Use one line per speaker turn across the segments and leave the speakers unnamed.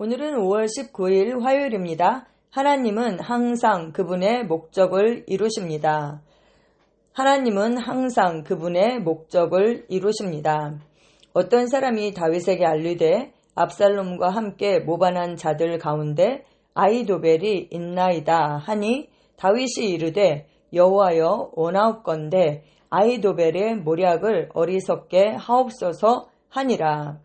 오늘은 5월 19일 화요일입니다. 하나님은 항상 그분의 목적을 이루십니다. 하나님은 항상 그분의 목적을 이루십니다. 어떤 사람이 다윗에게 알리되 압살롬과 함께 모반한 자들 가운데 아히도벨이 있나이다 하니 다윗이 이르되 여호와여 원하옵건대 아히도벨의 모략을 어리석게 하옵소서 하니라.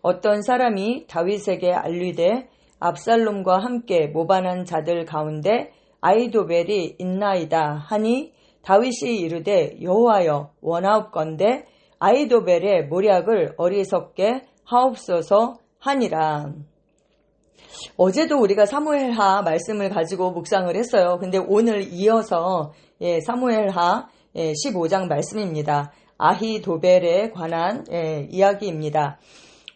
어떤 사람이 다윗에게 알리되 압살롬과 함께 모반한 자들 가운데 아히도벨이 있나이다 하니 다윗이 이르되 여호와여 원하옵건대 아히도벨의 모략을 어리석게 하옵소서 하니라. 어제도 우리가 사무엘하 말씀을 가지고 묵상을 했어요. 근데 오늘 이어서 사무엘하 15장 말씀입니다. 아히도벨에 관한 이야기입니다.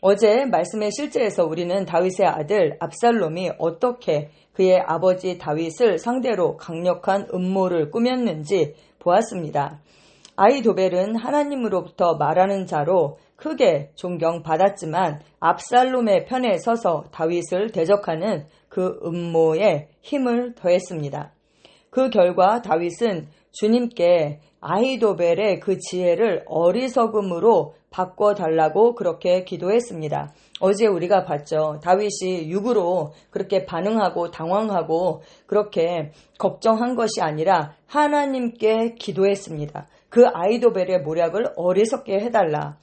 어제 말씀의 실제에서 우리는 다윗의 아들 압살롬이 어떻게 그의 아버지 다윗을 상대로 강력한 음모를 꾸몄는지 보았습니다. 아히도벨은 하나님으로부터 말하는 자로 크게 존경받았지만 압살롬의 편에 서서 다윗을 대적하는 그 음모에 힘을 더했습니다. 그 결과 다윗은 주님께 아히도벨의 그 지혜를 어리석음으로 바꿔달라고 그렇게 기도했습니다. 어제 우리가 봤죠. 다윗이 육으로 그렇게 반응하고 당황하고 그렇게 걱정한 것이 아니라 하나님께 기도했습니다. 그 아히도벨의 모략을 어리석게 해달라.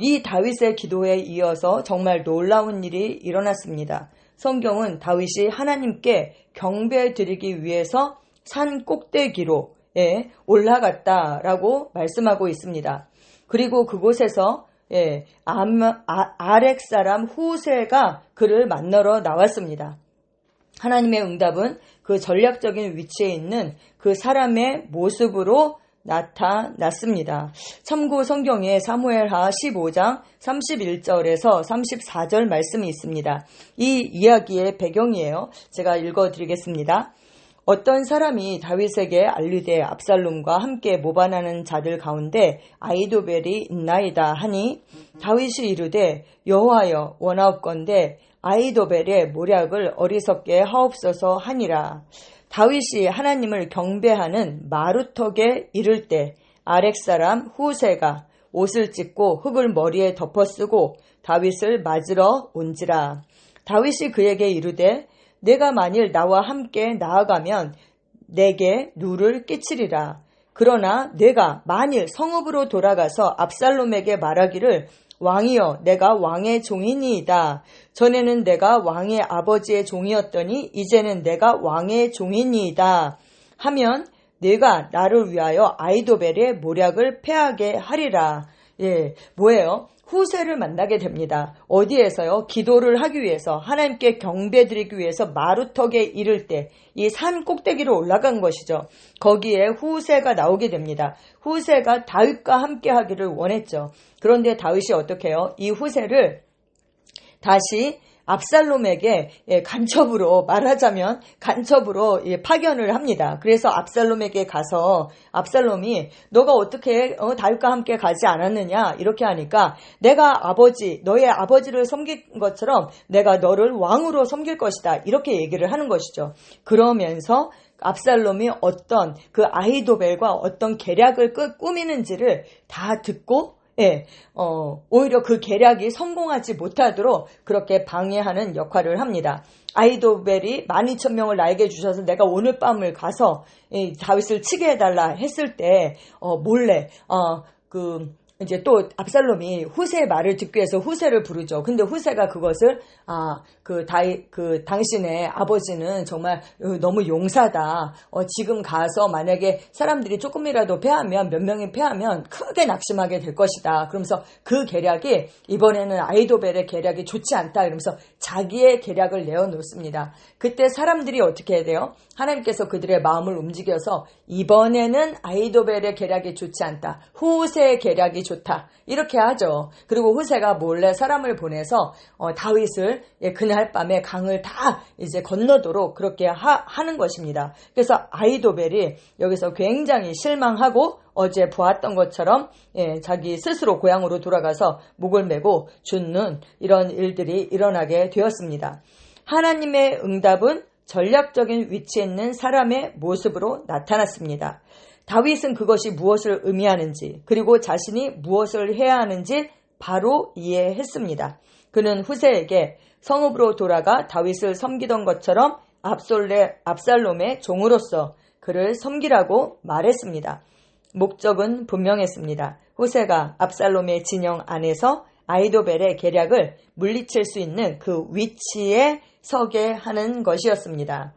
이 다윗의 기도에 이어서 정말 놀라운 일이 일어났습니다. 성경은 다윗이 하나님께 경배드리기 위해서 산 꼭대기로 올라갔다라고 말씀하고 있습니다. 그리고 그곳에서 아렉 사람 후세가 그를 만나러 나왔습니다. 하나님의 응답은 그 전략적인 위치에 있는 그 사람의 모습으로 나타났습니다. 참고 성경에 사무엘하 15장 31절에서 34절 말씀이 있습니다. 이 이야기의 배경이에요. 제가 읽어드리겠습니다. 어떤 사람이 다윗에게 알리되 압살롬과 함께 모반하는 자들 가운데 아히도벨이 있나이다 하니 다윗이 이르되 여호와여 원하옵건대 아히도벨의 모략을 어리석게 하옵소서 하니라. 다윗이 하나님을 경배하는 마루턱에 이를 때 아렉 사람 후세가 옷을 찢고 흙을 머리에 덮어쓰고 다윗을 맞으러 온지라. 다윗이 그에게 이르되 내가 만일 나와 함께 나아가면 내게 누를 끼치리라. 그러나 내가 만일 성읍으로 돌아가서 압살롬에게 말하기를 왕이여 내가 왕의 종이니이다. 전에는 내가 왕의 아버지의 종이었더니 이제는 내가 왕의 종이니이다. 하면 내가 나를 위하여 아히도벨의 모략을 패하게 하리라. 뭐예요? 후세를 만나게 됩니다. 어디에서요? 기도를 하기 위해서 하나님께 경배드리기 위해서 마루턱에 이를 때 이 산 꼭대기로 올라간 것이죠. 거기에 후세가 나오게 됩니다. 후세가 다윗과 함께 하기를 원했죠. 그런데 다윗이 어떻게 해요? 이 후세를 다시 압살롬에게 간첩으로 말하자면 간첩으로 파견을 합니다. 그래서 압살롬에게 가서 압살롬이 너가 어떻게 다윗과 함께 가지 않았느냐 이렇게 하니까 내가 너의 아버지를 섬긴 것처럼 내가 너를 왕으로 섬길 것이다 이렇게 얘기를 하는 것이죠. 그러면서 압살롬이 어떤 그 아히도벨과 어떤 계략을 꾸미는지를 다 듣고 오히려 그 계략이 성공하지 못하도록 그렇게 방해하는 역할을 합니다. 아히도벨이 12,000명을 나에게 주셔서 내가 오늘 밤을 가서 다윗을 치게 해달라 했을 때 몰래 이제 또 압살롬이 후세의 말을 듣기 위해서 후세를 부르죠. 근데 후세가 그것을 당신의 아버지는 정말 너무 용사다. 지금 가서 만약에 사람들이 조금이라도 패하면 몇 명이 패하면 크게 낙심하게 될 것이다. 그러면서 그 계략이 이번에는 아히도벨의 계략이 좋지 않다. 이러면서 자기의 계략을 내어놓습니다. 그때 사람들이 어떻게 해야 돼요? 하나님께서 그들의 마음을 움직여서 이번에는 아히도벨의 계략이 좋지 않다. 후세의 계략이 좋다. 이렇게 하죠. 그리고 후세가 몰래 사람을 보내서 다윗을 그날 밤에 강을 다 이제 건너도록 그렇게 하는 것입니다. 그래서 아히도벨이 여기서 굉장히 실망하고 어제 보았던 것처럼 자기 스스로 고향으로 돌아가서 목을 메고 죽는 이런 일들이 일어나게 되었습니다. 하나님의 응답은 전략적인 위치에 있는 사람의 모습으로 나타났습니다. 다윗은 그것이 무엇을 의미하는지 그리고 자신이 무엇을 해야 하는지 바로 이해했습니다. 그는 후세에게 성읍으로 돌아가 다윗을 섬기던 것처럼 압살롬의 종으로서 그를 섬기라고 말했습니다. 목적은 분명했습니다. 후세가 압살롬의 진영 안에서 아히도벨의 계략을 물리칠 수 있는 그 위치에 서게 하는 것이었습니다.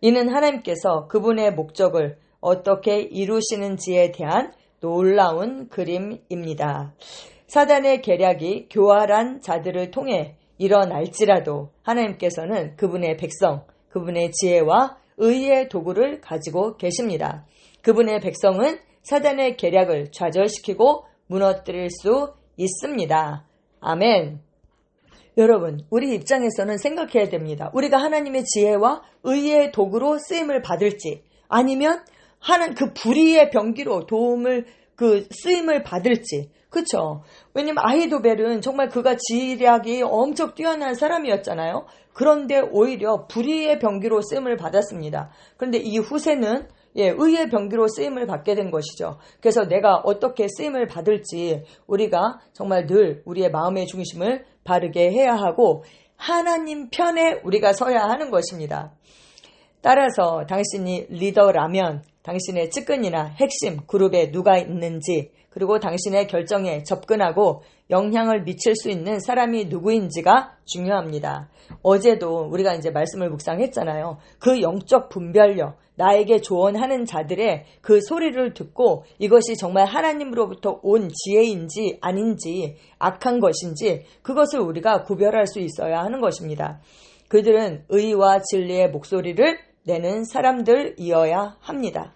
이는 하나님께서 그분의 목적을 어떻게 이루시는지에 대한 놀라운 그림입니다. 사단의 계략이 교활한 자들을 통해 일어날지라도 하나님께서는 그분의 백성, 그분의 지혜와 의의 도구를 가지고 계십니다. 그분의 백성은 사단의 계략을 좌절시키고 무너뜨릴 수 있습니다. 아멘. 여러분, 우리 입장에서는 생각해야 됩니다. 우리가 하나님의 지혜와 의의 도구로 쓰임을 받을지 아니면 하는 그 불의의 병기로 쓰임을 받을지. 그쵸? 왜냐면 아히도벨은 정말 그가 지략이 엄청 뛰어난 사람이었잖아요. 그런데 오히려 불의의 병기로 쓰임을 받았습니다. 그런데 이 후세는 의의 병기로 쓰임을 받게 된 것이죠. 그래서 내가 어떻게 쓰임을 받을지 우리가 정말 늘 우리의 마음의 중심을 바르게 해야 하고 하나님 편에 우리가 서야 하는 것입니다. 따라서 당신이 리더라면 당신의 측근이나 핵심 그룹에 누가 있는지 그리고 당신의 결정에 접근하고 영향을 미칠 수 있는 사람이 누구인지가 중요합니다. 어제도 우리가 이제 말씀을 묵상했잖아요. 그 영적 분별력, 나에게 조언하는 자들의 그 소리를 듣고 이것이 정말 하나님으로부터 온 지혜인지 아닌지 악한 것인지 그것을 우리가 구별할 수 있어야 하는 것입니다. 그들은 의와 진리의 목소리를 내는 사람들이어야 합니다.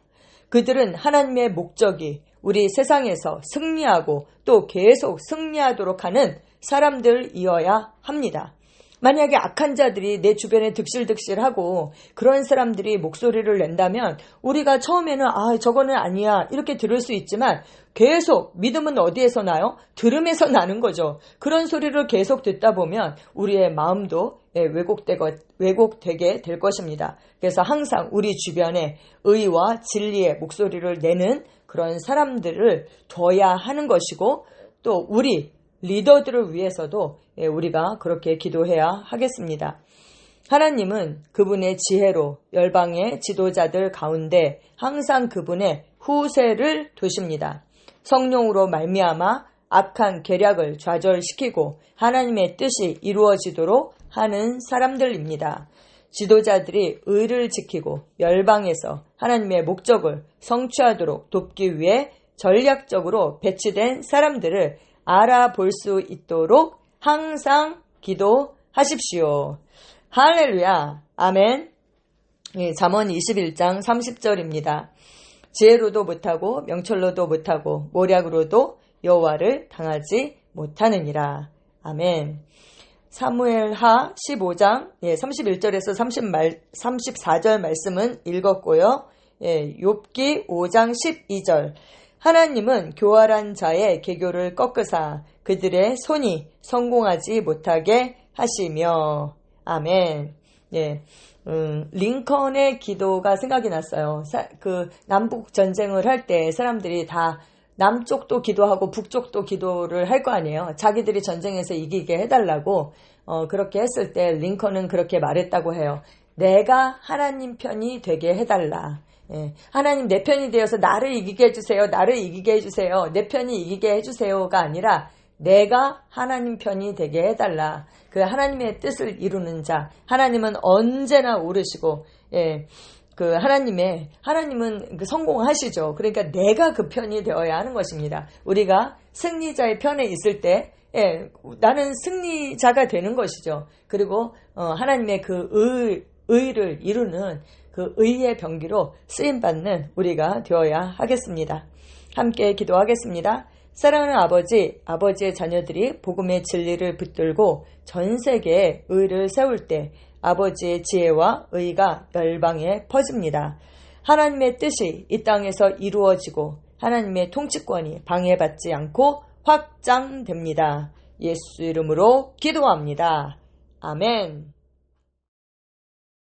그들은 하나님의 목적이 우리 세상에서 승리하고 또 계속 승리하도록 하는 사람들이어야 합니다. 만약에 악한 자들이 내 주변에 득실득실하고 그런 사람들이 목소리를 낸다면 우리가 처음에는 저거는 아니야 이렇게 들을 수 있지만 계속 믿음은 어디에서 나요? 들음에서 나는 거죠. 그런 소리를 계속 듣다 보면 우리의 마음도 왜곡되게 될 것입니다. 그래서 항상 우리 주변에 의와 진리의 목소리를 내는 그런 사람들을 둬야 하는 것이고 또 우리 리더들을 위해서도 우리가 그렇게 기도해야 하겠습니다. 하나님은 그분의 지혜로 열방의 지도자들 가운데 항상 그분의 후세를 두십니다. 성령으로 말미암아 악한 계략을 좌절시키고 하나님의 뜻이 이루어지도록 하는 사람들입니다. 지도자들이 의를 지키고 열방에서 하나님의 목적을 성취하도록 돕기 위해 전략적으로 배치된 사람들을 알아볼 수 있도록 항상 기도하십시오. 할렐루야. 아멘. 잠언 21장 30절입니다. 지혜로도 못하고 명철로도 못하고 모략으로도 여호와를 당하지 못하느니라. 아멘. 사무엘하 15장 31절에서 34절 말씀은 읽었고요. 욥기 5장 12절 하나님은 교활한 자의 계교를 꺾으사 그들의 손이 성공하지 못하게 하시며 아멘. 링컨의 기도가 생각이 났어요. 그 남북 전쟁을 할 때 사람들이 다 남쪽도 기도하고 북쪽도 기도를 할 거 아니에요. 자기들이 전쟁에서 이기게 해달라고 그렇게 했을 때 링컨은 그렇게 말했다고 해요. 내가 하나님 편이 되게 해달라. 하나님 내 편이 되어서 나를 이기게 해주세요. 나를 이기게 해주세요. 내 편이 이기게 해주세요가 아니라 내가 하나님 편이 되게 해달라. 그 하나님의 뜻을 이루는 자 하나님은 언제나 오르시고 하나님은 성공하시죠. 그러니까 내가 그 편이 되어야 하는 것입니다. 우리가 승리자의 편에 있을 때 나는 승리자가 되는 것이죠. 그리고 하나님의 그 의를 이루는 그 의의 병기로 쓰임받는 우리가 되어야 하겠습니다. 함께 기도하겠습니다. 사랑하는 아버지, 아버지의 자녀들이 복음의 진리를 붙들고 전 세계에 의를 세울 때 아버지의 지혜와 의가 열방에 퍼집니다. 하나님의 뜻이 이 땅에서 이루어지고 하나님의 통치권이 방해받지 않고 확장됩니다. 예수 이름으로 기도합니다. 아멘.